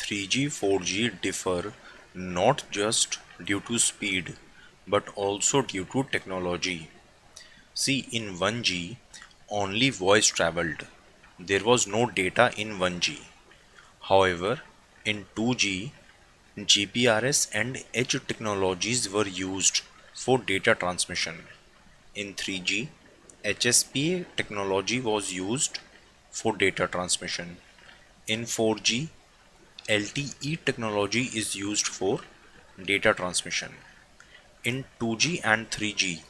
3G, 4G differ not just due to speed but also due to technology. See, in 1G, only voice traveled. There was no data in 1G. However, in 2G, GPRS and edge technologies were used for data transmission. In 3G, HSPA technology was used for data transmission. In 4G, LTE technology is used for data transmission. In 2G and 3G,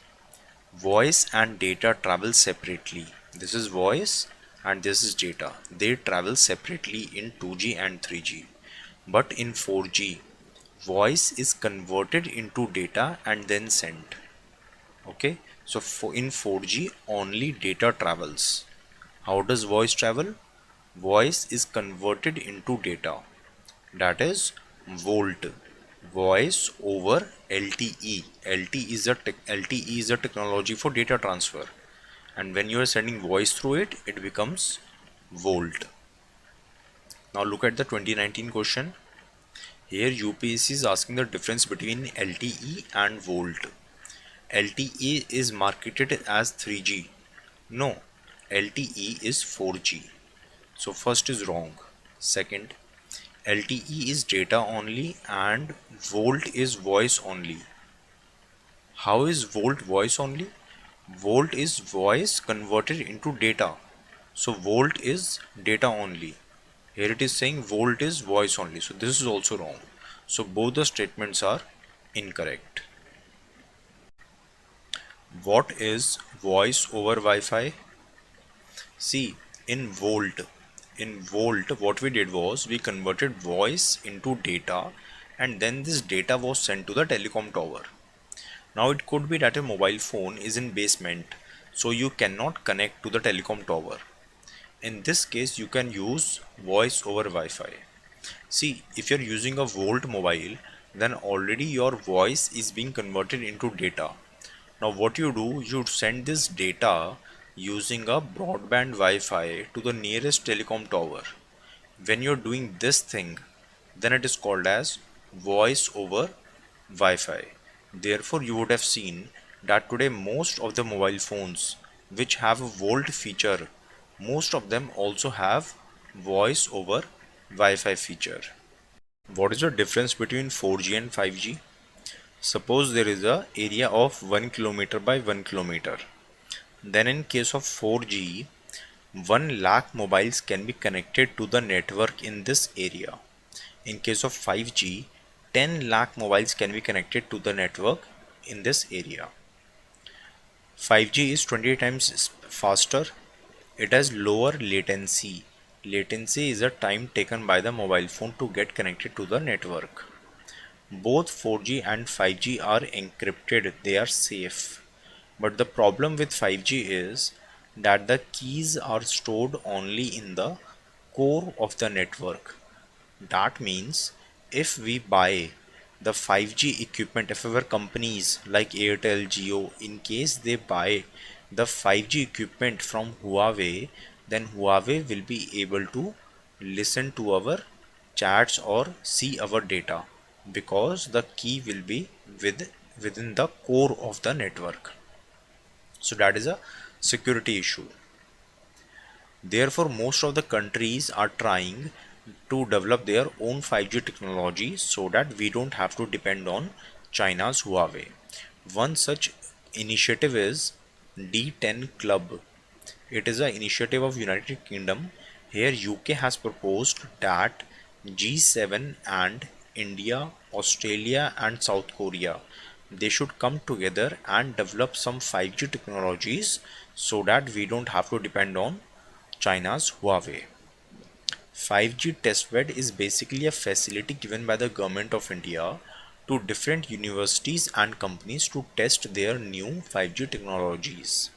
voice and data travel separately. This is voice and this is data. They travel separately in 2G and 3G. But in 4G, voice is converted into data and then sent. Okay, so in 4G, only data travels. How does voice travel? Voice is converted into data. That is VoLTE, voice over LTE. LTE is a technology for data transfer, and when you are sending voice through it, it becomes VoLTE. Now look at the 2019 question. Here UPSC is asking the difference between LTE and VoLTE. LTE is marketed as 3G. No, LTE is 4G. So first is wrong. Second, LTE is data only and Volt is voice only. How is Volt voice only? Volt is voice converted into data. So Volt is data only. Here it is saying Volt is voice only. So this is also wrong. So both the statements are incorrect. What is voice over Wi-Fi? See, in Volt, what we did was we converted voice into data and then this data was sent to the telecom tower. Now it could be that a mobile phone is in basement, so you cannot connect to the telecom tower. In this case, you can use voice over Wi-Fi. See, if you're using a Volt mobile, then already your voice is being converted into data. Now what you do, you send this data using a broadband Wi-Fi to the nearest telecom tower. When you're doing this thing, then it is called as voice over Wi-Fi. Therefore, you would have seen that today most of the mobile phones which have a Volt feature, most of them also have voice over Wi-Fi feature. What is the difference between 4G and 5G? Suppose there is a area of 1 kilometer by 1 kilometer. Then in case of 4G, 1 lakh mobiles can be connected to the network in this area. In case of 5G, 10 lakh mobiles can be connected to the network in this area. 5G is 20 times faster. It has lower latency. Latency is the time taken by the mobile phone to get connected to the network. Both 4G and 5G are encrypted, they are safe. But the problem with 5G is that the keys are stored only in the core of the network. That means if we buy the 5G equipment, if our companies like Airtel, Jio, in case they buy the 5G equipment from Huawei, then Huawei will be able to listen to our chats or see our data because the key will be within the core of the network. So that is a security issue. Therefore, most of the countries are trying to develop their own 5G technology so that we don't have to depend on China's Huawei. One such initiative is D10 Club. It is an initiative of United Kingdom. Here UK has proposed that G7 and India, Australia and South Korea, they should come together and develop some 5G technologies so that we don't have to depend on China's Huawei. 5G testbed is basically a facility given by the government of India to different universities and companies to test their new 5G technologies.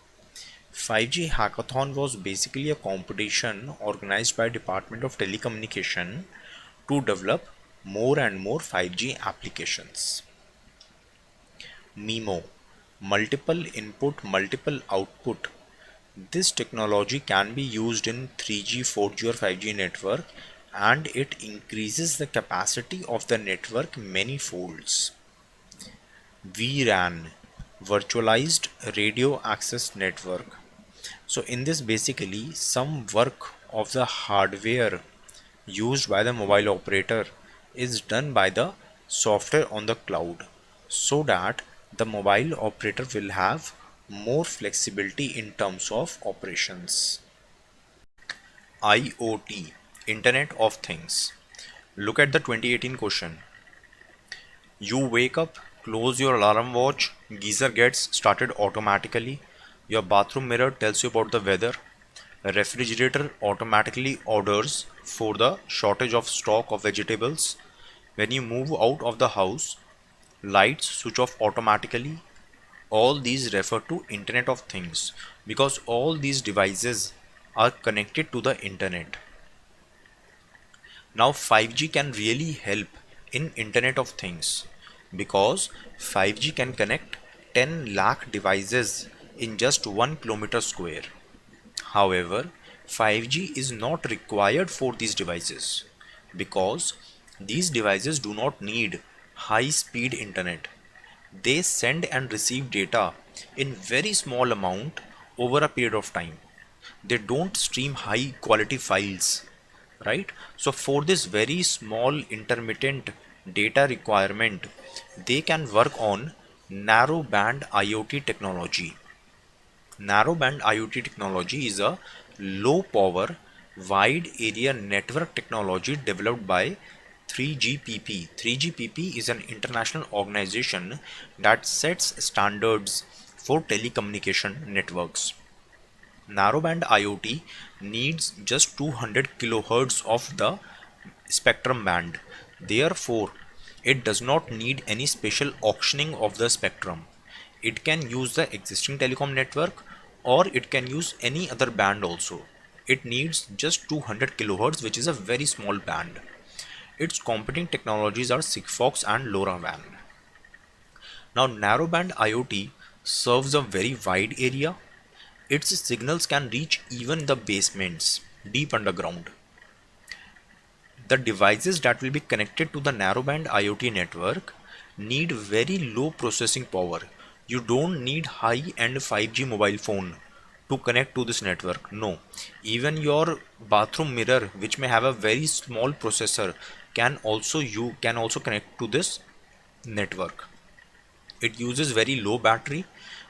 5G Hackathon was basically a competition organized by Department of Telecommunication to develop more and more 5G applications. MIMO, multiple input, multiple output. This technology can be used in 3G, 4G or 5G network and it increases the capacity of the network many folds. VRAN, virtualized radio access network. So in this, basically some work of the hardware used by the mobile operator is done by the software on the cloud, so that the mobile operator will have more flexibility in terms of operations. IoT, Internet of Things. Look at the 2018 question. You wake up, close your alarm watch, geyser gets started automatically, your bathroom mirror tells you about the weather, a refrigerator automatically orders for the shortage of stock of vegetables. When you move out of the house, lights switch off automatically. All these refer to Internet of Things because all these devices are connected to the internet. Now 5G can really help in Internet of Things because 5G can connect 10 lakh devices in just 1 kilometer square. However, 5G is not required for these devices because these devices do not need high speed internet. They send and receive data in very small amount over a period of time. They don't stream high quality files, right? So for this very small intermittent data requirement, they can work on narrowband IoT technology. Narrowband IoT technology is a low power wide area network technology developed by 3GPP. 3GPP is an international organization that sets standards for telecommunication networks. Narrowband IoT needs just 200 kilohertz of the spectrum band. Therefore, it does not need any special auctioning of the spectrum. It can use the existing telecom network or it can use any other band also. It needs just 200 kilohertz, which is a very small band. Its competing technologies are Sigfox and LoRaWAN. Now, narrowband IoT serves a very wide area. Its signals can reach even the basements, deep underground. The devices that will be connected to the narrowband IoT network need very low processing power. You don't need high-end 5G mobile phone to connect to this network. No, even your bathroom mirror, which may have a very small processor, can also connect to this network. It uses very low battery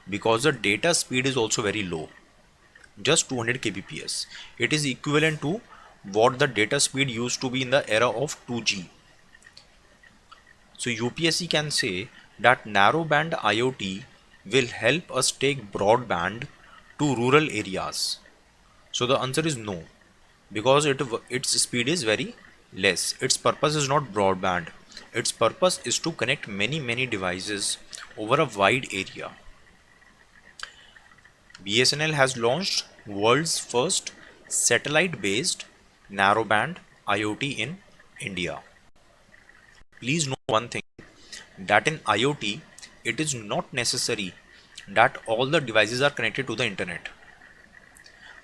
because the data speed is also very low, just 200 kbps. It is equivalent to what the data speed used to be in the era of 2G. So UPSC can say that narrowband IoT will help us take broadband to rural areas. So the answer is no, because its speed is very less. Its purpose is not broadband. Its purpose is to connect many devices over a wide area. BSNL has launched world's first satellite-based narrowband IoT in India. Please know one thing, that in IoT, it is not necessary that all the devices are connected to the internet.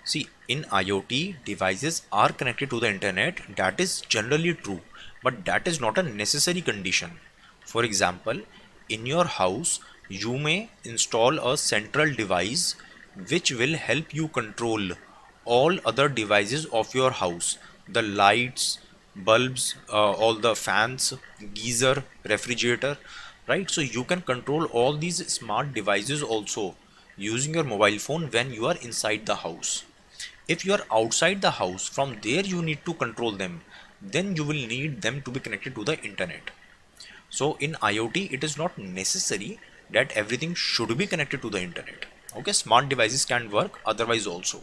See, in IoT, devices are connected to the internet. That is generally true, but that is not a necessary condition. For example, in your house, you may install a central device which will help you control all other devices of your house, the lights, bulbs, all the fans, geyser, refrigerator, right? So you can control all these smart devices also using your mobile phone when you are inside the house. If you are outside the house, from there you need to control them, then you will need them to be connected to the internet. So in IoT, it is not necessary that everything should be connected to the internet. Okay, smart devices can work otherwise also.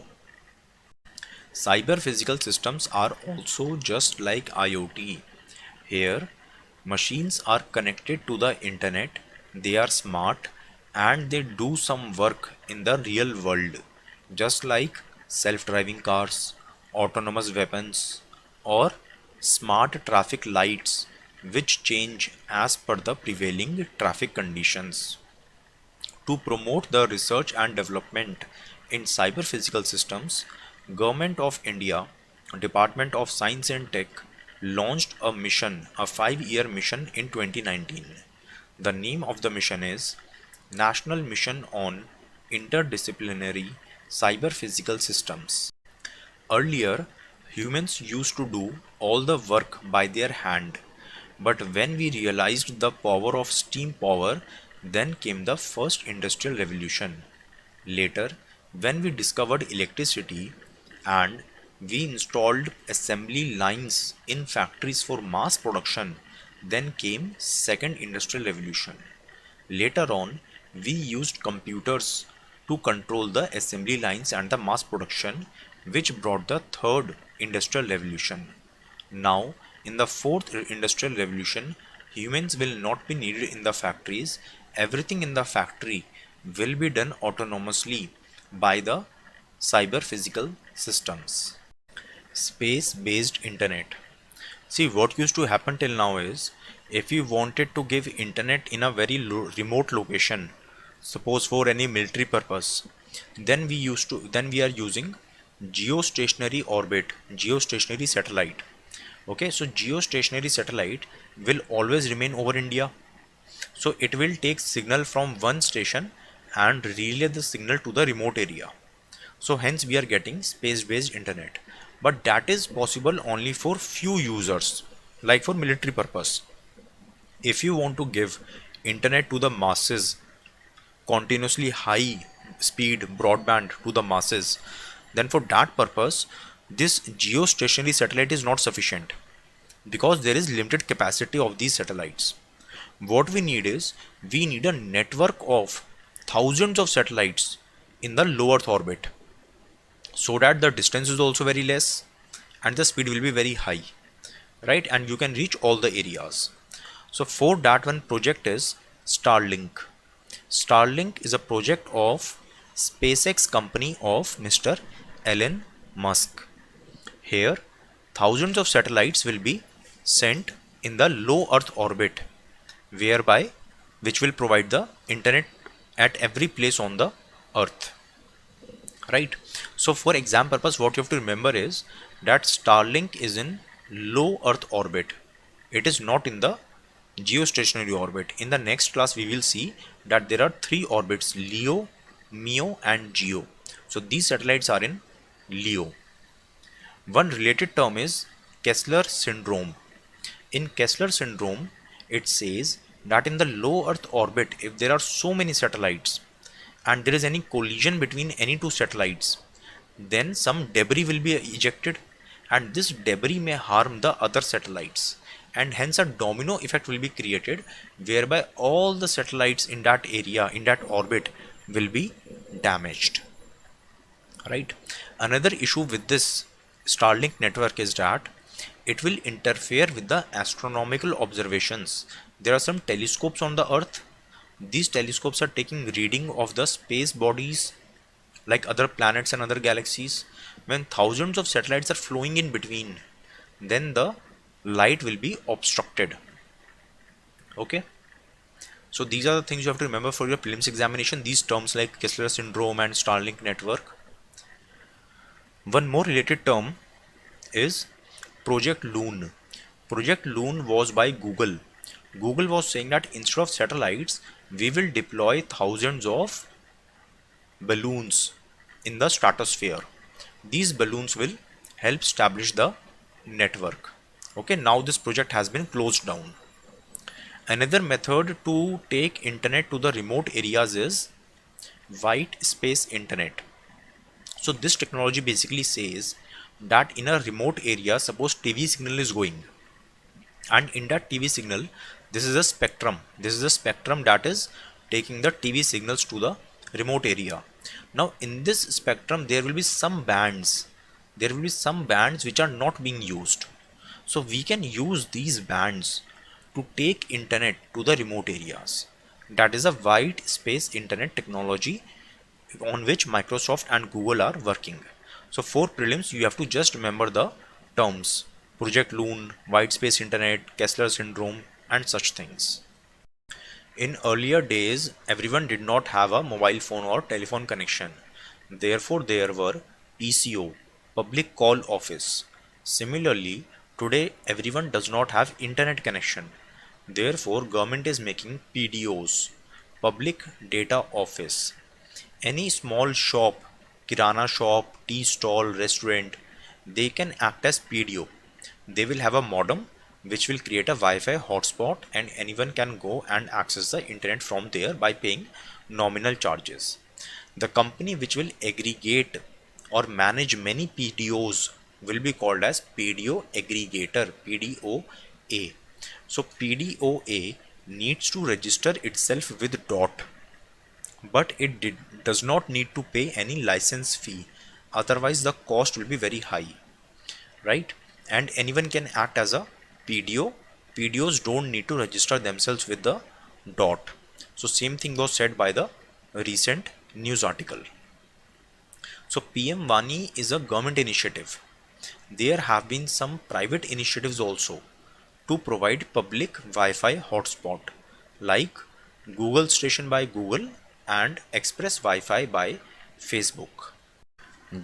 Cyber physical systems are also just like IoT. Here, machines are connected to the internet, they are smart, and they do some work in the real world, just like self-driving cars, autonomous weapons, or smart traffic lights, which change as per the prevailing traffic conditions. To promote the research and development in cyber physical systems, Government of India, Department of Science and Tech launched a mission, a 5-year mission in 2019. The name of the mission is National Mission on Interdisciplinary Cyber-Physical Systems. Earlier, humans used to do all the work by their hand, but when we realized the power of steam power, then came the first industrial revolution. Later, when we discovered electricity and we installed assembly lines in factories for mass production, then came second industrial revolution. Later on, we used computers to control the assembly lines and the mass production, which brought the third industrial revolution. Now, in the fourth industrial revolution, humans will not be needed in the factories. Everything in the factory will be done autonomously by the cyber physical systems. Space based internet. See, what used to happen till now is, if you wanted to give internet in a very remote location, suppose for any military purpose, then we are using geostationary orbit, geostationary satellite. Okay, so geostationary satellite will always remain over India. So it will take signal from one station and relay the signal to the remote area. So hence we are getting space based internet, but that is possible only for few users, like for military purpose. If you want to give internet to the masses, continuously high speed broadband to the masses, then for that purpose this geostationary satellite is not sufficient, because there is limited capacity of these satellites. What we need is, we need a network of thousands of satellites in the low earth orbit, so that the distance is also very less and the speed will be very high, right? And you can reach all the areas. So for that, one project is Starlink. Starlink is a project of SpaceX company of Mr. Elon Musk. Here thousands of satellites will be sent in the low earth orbit, whereby which will provide the internet at every place on the earth, right? So for exam purpose, what you have to remember is that Starlink is in low earth orbit. It is not in the geostationary orbit. In the next class we will see that there are three orbits: LEO, MEO and GEO. So these satellites are in LEO. One related term is Kessler syndrome. In Kessler syndrome, it says that in the low earth orbit, if there are so many satellites and there is any collision between any two satellites, then some debris will be ejected, and this debris may harm the other satellites, and hence a domino effect will be created, whereby all the satellites in that area, in that orbit, will be damaged, right? Another issue with this Starlink network is that it will interfere with the astronomical observations. There are some telescopes on the earth. These telescopes are taking reading of the space bodies like other planets and other galaxies. When thousands of satellites are flowing in between, then the light will be obstructed. Okay, so these are the things you have to remember for your prelims examination, these terms like Kessler syndrome and Starlink network. One more related term is Project Loon. Project Loon was by Google. Google was saying that instead of satellites, we will deploy thousands of balloons in the stratosphere. These balloons will help establish the network. Okay, now this project has been closed down. Another method to take internet to the remote areas is white space internet. So this technology basically says that in a remote area, suppose TV signal is going, and in that TV signal, this is a spectrum. This is a spectrum that is taking the TV signals to the remote area. Now in this spectrum, there will be some bands. There will be some bands which are not being used. So we can use these bands to take internet to the remote areas. That is a white space internet technology on which Microsoft and Google are working. So for prelims, you have to just remember the terms: Project Loon, white space internet, Kessler syndrome and such things. In earlier days, everyone did not have a mobile phone or telephone connection. Therefore, there were PCO, public call office. Similarly, Today, everyone does not have internet connection. Therefore, government is making PDOs, public data office. Any small shop, kirana shop, tea stall, restaurant, they can act as PDO. They will have a modem which will create a Wi-Fi hotspot, and anyone can go and access the internet from there by paying nominal charges. The company which will aggregate or manage many PDOs will be called as PDO aggregator, PDOA. So PDOA needs to register itself with DOT, but does not need to pay any license fee. Otherwise, the cost will be very high, right? And anyone can act as a PDO. PDOs don't need to register themselves with the DOT. So same thing was said by the recent news article. So PM Vani is a government initiative. There have been some private initiatives also to provide public Wi-Fi hotspot, like Google Station by Google and Express Wi-Fi by Facebook.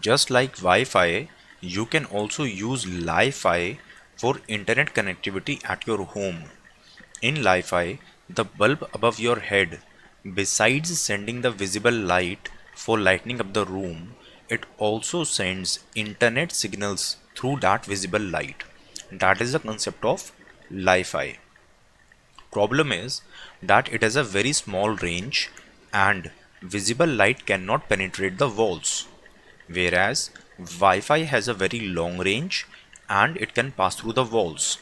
Just like Wi-Fi, you can also use Li-Fi for internet connectivity at your home. In Li-Fi, the bulb above your head, besides sending the visible light for lighting up the room, it also sends internet signals through that visible light. That is the concept of Li-Fi. Problem is that it has a very small range and visible light cannot penetrate the walls, whereas Wi-Fi has a very long range and it can pass through the walls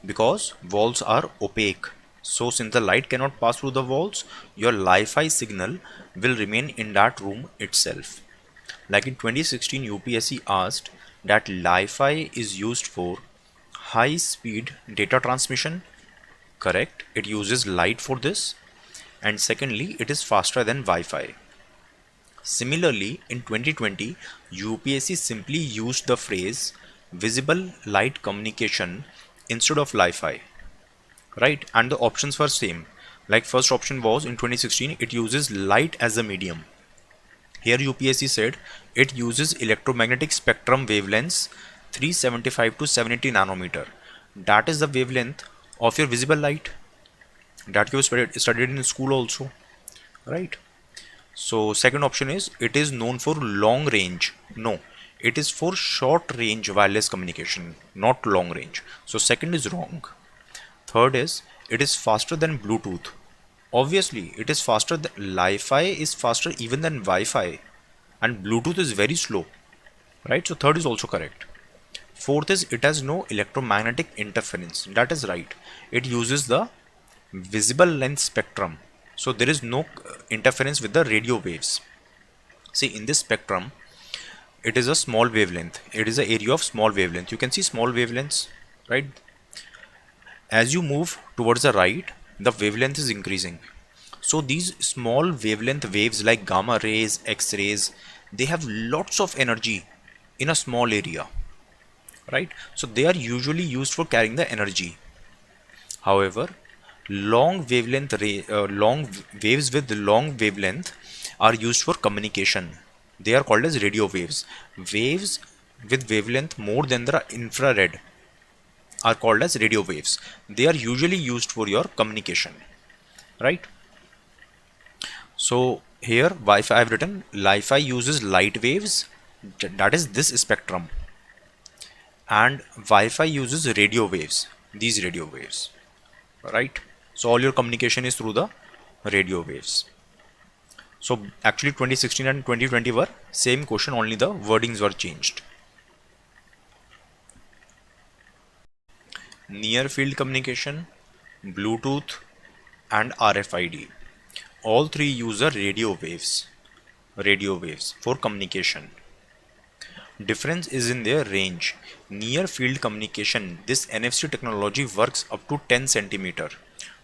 because walls are opaque. So since the light cannot pass through the walls, your Li-Fi signal will remain in that room itself. Like in 2016, UPSC asked that Li-Fi is used for high speed data transmission. Correct, it uses light for this, and secondly, it is faster than Wi-Fi. Similarly, in 2020, UPSC simply used the phrase visible light communication instead of Li-Fi, right? And the options were same. Like first option was in 2016, it uses light as a medium. Here UPSC said it uses electromagnetic spectrum wavelengths 375 to 780 nanometer. That is the wavelength of your visible light that you studied in school also, right? So second option is it is known for long range. No, it is for short range wireless communication, not long range. So second is wrong. Third is it is faster than Bluetooth. Obviously, it is faster than Li-Fi is faster even than Wi-Fi, and Bluetooth is very slow, right? So third is also correct. Fourth is it has no electromagnetic interference. That is right. It uses the visible length spectrum. So there is no interference with the radio waves. See, in this spectrum, it is a small wavelength. It is an area of small wavelength. You can see small wavelengths, right? As you move towards the right, the wavelength is increasing. So these small wavelength waves like gamma rays, X-rays, they have lots of energy in a small area, right? So they are usually used for carrying the energy. However, long waves with long wavelength are used for communication. They are called as radio waves. Waves with wavelength more than the infrared are called as radio waves. They are usually used for your communication, right? So here Wi-Fi, I've written Li-Fi uses light waves, that is this spectrum, and Wi-Fi uses radio waves, these radio waves, right? So all your communication is through the radio waves. So actually 2016 and 2020 were same question, only the wordings were changed. Near field communication, Bluetooth and RFID. All three use a radio waves for communication. Difference is in their range. Near field communication, this NFC technology works up to 10 centimeter.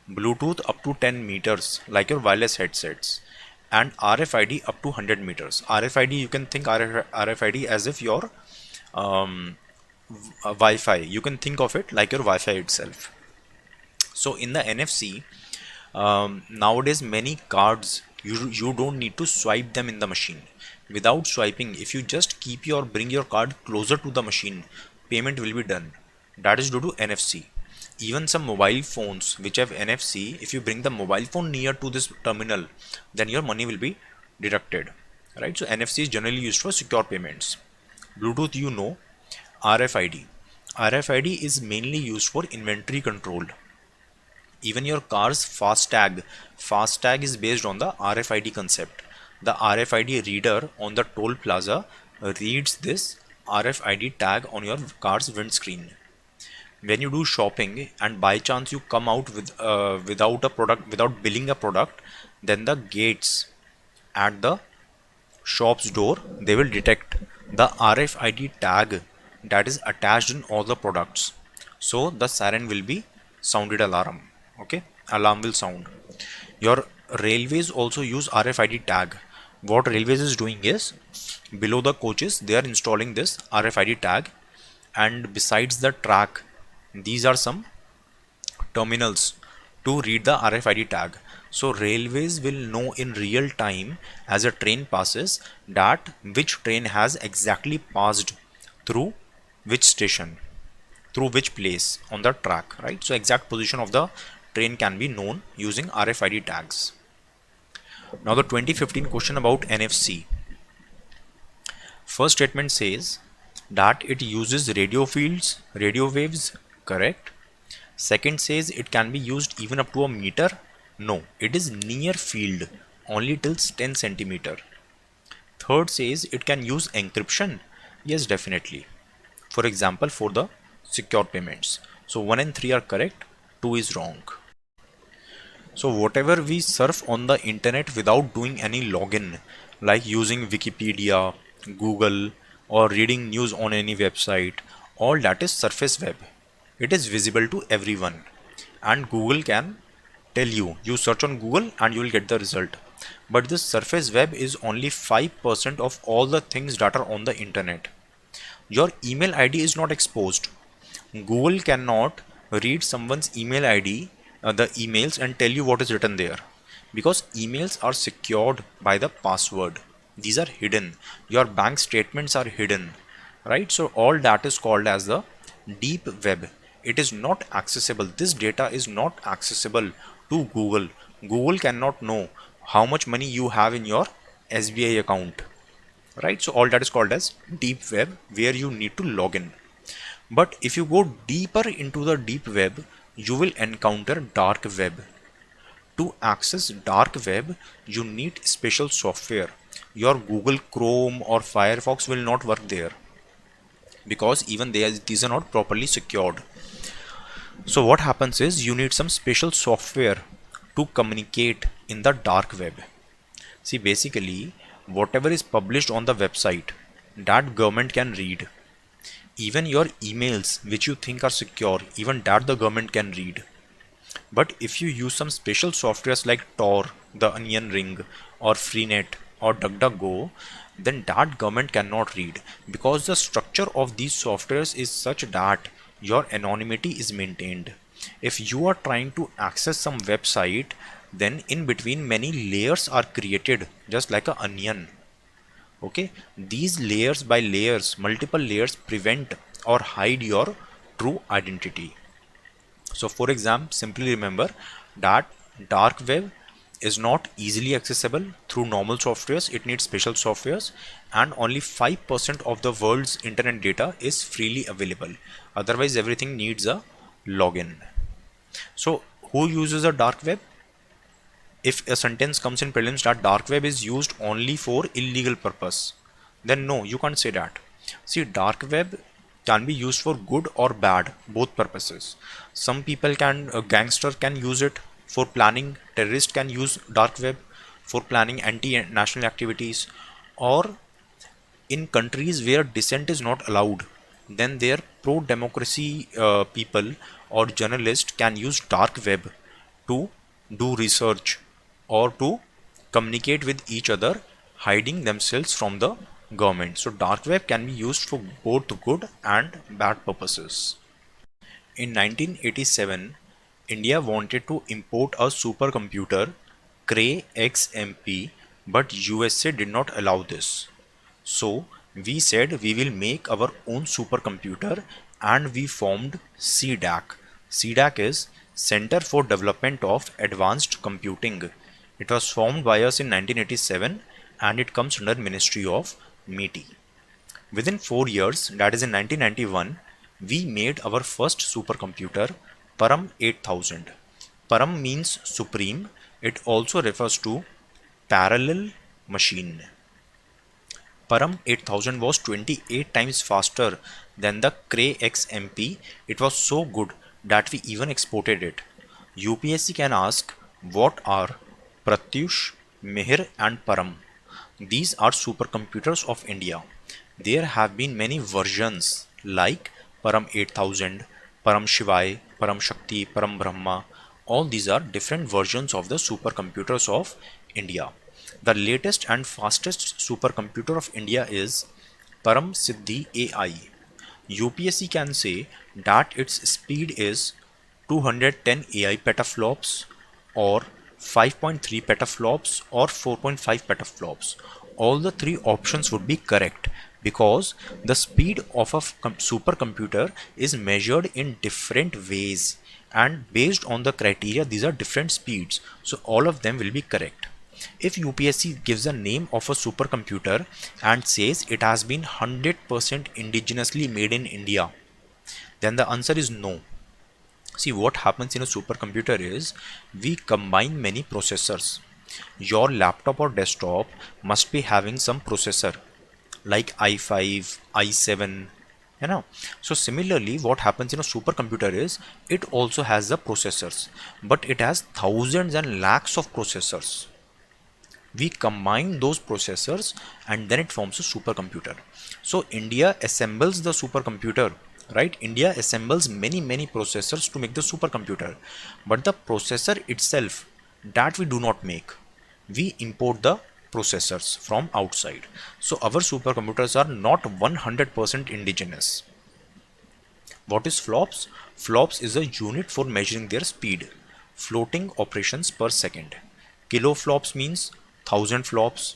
Bluetooth up to 10 meters like your wireless headsets, and RFID up to 100 meters. RFID, you can think RFID as if your Wi-Fi. You can think of it like your Wi-Fi itself. So in the NFC, nowadays many cards you don't need to swipe them in the machine. Without swiping, if you just bring your card closer to the machine, payment will be done. That is due to NFC. Even some mobile phones which have NFC, if you bring the mobile phone near to this terminal, then your money will be deducted, right? So NFC is generally used for secure payments. Bluetooth, you know. RFID. RFID is mainly used for inventory control. Even your car's fast tag is based on the RFID concept. The RFID reader on the toll plaza reads this RFID tag on your car's windscreen. When you do shopping and by chance you come out without a product, without billing a product, then the gates at the shop's door, they will detect the RFID tag that is attached in all the products. So the siren will be sounded alarm. Okay, alarm will sound. Your railways also use RFID tag. What railways is doing is, below the coaches they are installing this RFID tag, and besides the track, these are some terminals to read the RFID tag. So railways will know in real time as a train passes that which train has exactly passed through which station, through which place on the track, right? So exact position of the train can be known using RFID tags. Now the 2015 question about NFC. First statement says that it uses radio fields, radio waves, correct? Second says it can be used even up to a meter. No, it is near field, only till 10 centimeter. Third says it can use encryption. Yes, definitely. For example, for the secure payments. So 1 and 3 are correct, 2 is wrong. So whatever we surf on the internet without doing any login, like using Wikipedia, Google, or reading news on any website, all that is surface web. It is visible to everyone, and Google can tell you, you search on Google and you will get the result. But this surface web is only 5% of all the things that are on the internet. Your email ID is not exposed. Google cannot read someone's email ID, the emails, and tell you what is written there, because emails are secured by the password. These are hidden. Your bank statements are hidden, right? So all that is called as the deep web. It is not accessible. This data is not accessible to Google. Google cannot know how much money you have in your SBI account, right? So all that is called as deep web, where you need to log in. But if you go deeper into the deep web, you will encounter dark web. To access dark web, you need special software. Your Google Chrome or Firefox will not work there, because even these are not properly secured. So what happens is, you need some special software to communicate in the dark web. See, basically, whatever is published on the website, that government can read. Even your emails which you think are secure, even that the government can read. But if you use some special softwares like Tor, the Onion Ring, or Freenet, or DuckDuckGo, then that government cannot read, because the structure of these softwares is such that your anonymity is maintained. If you are trying to access some website, then in between many layers are created, just like an onion. Okay, these layers by layers, multiple layers, prevent or hide your true identity. So for example, simply remember that dark web is not easily accessible through normal softwares. It needs special softwares, and only 5% of the world's internet data is freely available. Otherwise everything needs a login. So who uses a dark web? If a sentence comes in prelims that dark web is used only for illegal purpose, then no, you can't say that. See, dark web can be used for good or bad, both purposes. Some people can, a gangster can use it for planning, terrorist can use dark web for planning anti-national activities, or in countries where dissent is not allowed, then their pro-democracy people or journalists can use dark web to do research or to communicate with each other, hiding themselves from the government. So dark web can be used for both good and bad purposes. In 1987, India wanted to import a supercomputer, Cray XMP, but USA did not allow this. So we said we will make our own supercomputer and we formed CDAC. CDAC is Center for Development of Advanced Computing. It was formed by us in 1987 and it comes under Ministry of MeitY. Within 4 years, that is in 1991, we made our first supercomputer, Param 8000. Param means supreme. It also refers to parallel machine. Param 8000 was 28 times faster than the Cray XMP. It was so good that we even exported it. UPSC can ask, what are Pratyush, Mihir and Param? These are supercomputers of India. There have been many versions like Param 8000, Param Shivai, Param Shakti, Param Brahma. All these are different versions of the supercomputers of India. The latest and fastest supercomputer of India is Param Siddhi AI. UPSC can say that its speed is 210 AI petaflops or 5.3 petaflops or 4.5 petaflops. All the three options would be correct because the speed of a supercomputer is measured in different ways, and based on the criteria these are different speeds, so all of them will be correct. If UPSC gives a name of a supercomputer and says it has been 100% indigenously made in India, then the answer is no. See, what happens in a supercomputer is we combine many processors. Your laptop or desktop must be having some processor like i5, i7, you know. So similarly, what happens in a supercomputer is it also has the processors, but it has thousands and lakhs of processors. We combine those processors and then it forms a supercomputer. So India assembles the supercomputer, right? India assembles many processors to make the supercomputer, but the processor itself, that we do not make. We import the processors from outside. So our supercomputers are not 100% indigenous. What is flops? Flops is a unit for measuring their speed, floating operations per second. Kiloflops means 1000 flops,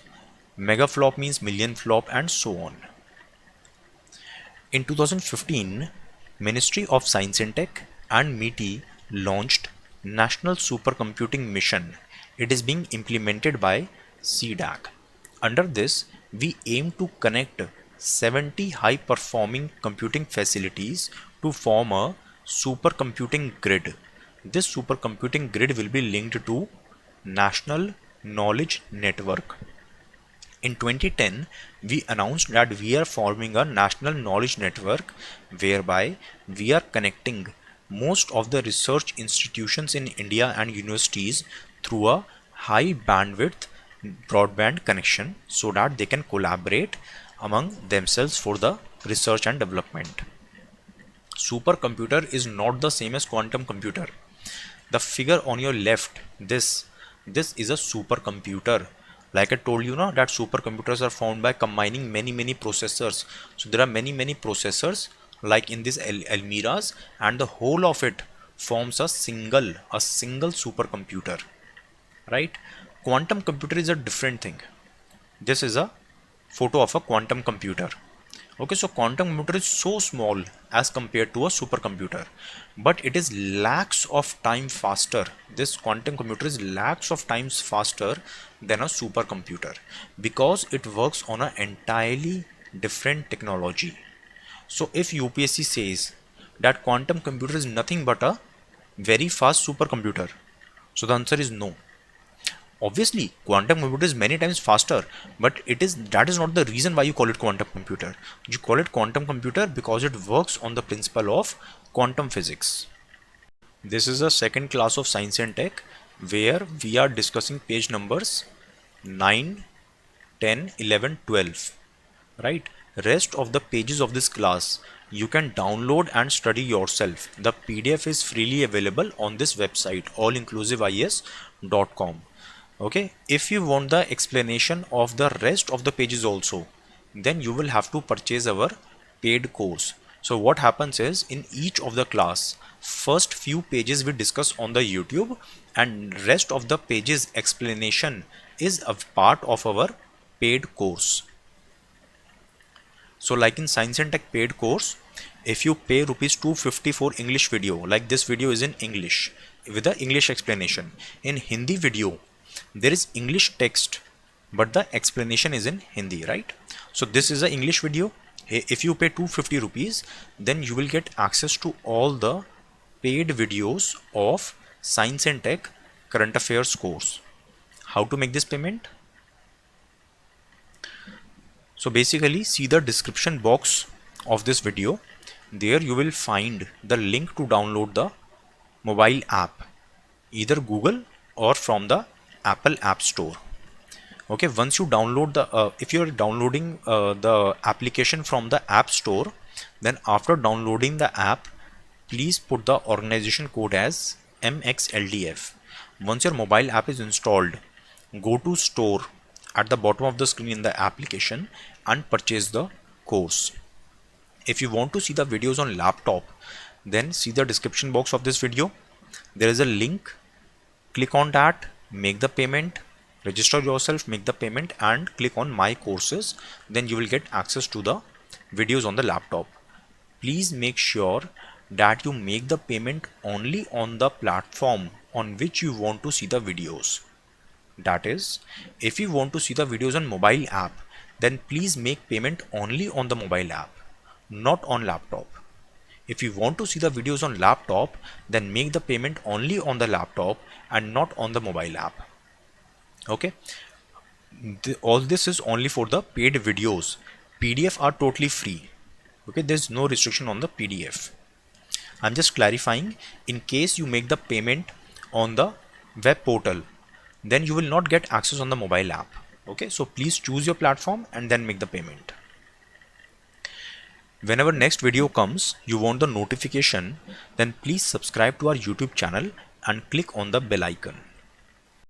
megaflop means million flop, and so on. In 2015, Ministry of Science and Tech and MeitY launched National Supercomputing Mission. It is being implemented by CDAC. Under this, we aim to connect 70 high-performing computing facilities to form a supercomputing grid. This supercomputing grid will be linked to National Knowledge Network. In 2010, we announced that we are forming a national knowledge network whereby we are connecting most of the research institutions in India and universities through a high bandwidth broadband connection so that they can collaborate among themselves for the research and development. Supercomputer is not the same as quantum computer. The figure on your left, this is a supercomputer. Like I told you now that supercomputers are found by combining many processors. So there are many processors like in these Almiras, and the whole of it forms a single supercomputer, right? Quantum computer is a different thing. This is a photo of a quantum computer. Okay, so quantum computer is so small as compared to a supercomputer, but it is lakhs of times faster. This quantum computer is lakhs of times faster than a supercomputer because it works on an entirely different technology. So if UPSC says that quantum computer is nothing but a very fast supercomputer, so the answer is no. Obviously, quantum computer is many times faster, but that is not the reason why you call it quantum computer. You call it quantum computer because it works on the principle of quantum physics. This is a second class of science and tech where we are discussing page numbers 9, 10, 11, 12. Right? Rest of the pages of this class you can download and study yourself. The PDF is freely available on this website allinclusiveis.com. Okay, if you want the explanation of the rest of the pages also, then you will have to purchase our paid course. So what happens is in each of the class, first few pages we discuss on the YouTube and rest of the pages explanation is a part of our paid course. So like in science and tech paid course, If you pay rupees 250 for English video, like this video is in English with the English explanation. In Hindi video, there is English text, but the explanation is in Hindi, right? So this is an English video. If you pay 250 rupees, then you will get access to all the paid videos of Science and Tech Current Affairs course. How to make this payment? So basically, see the description box of this video. There you will find the link to download the mobile app, either Google or from the Apple App Store. Okay, once you download the if you are downloading the application from the App Store, then after downloading the app, please put the organization code as MXLDF. Once your mobile app is installed, go to store at the bottom of the screen in the application and purchase the course. If you want to see the videos on laptop, then see the description box of this video. There is a link. Click on that, make the payment, register yourself, make the payment, and click on my courses. Then you will get access to the videos on the laptop. Please make sure that you make the payment only on the platform on which you want to see the videos. That is, if you want to see the videos on mobile app, then please make payment only on the mobile app, not on laptop. If you want to see the videos on laptop, then make the payment only on the laptop and not on the mobile app. Okay, all this is only for the paid videos. PDF are totally free. Okay, there's no restriction on the PDF. I'm just clarifying, in case you make the payment on the web portal, then you will not get access on the mobile app. Okay, so please choose your platform and then make the payment. Whenever next video comes, you want the notification, then please subscribe to our YouTube channel and click on the bell icon.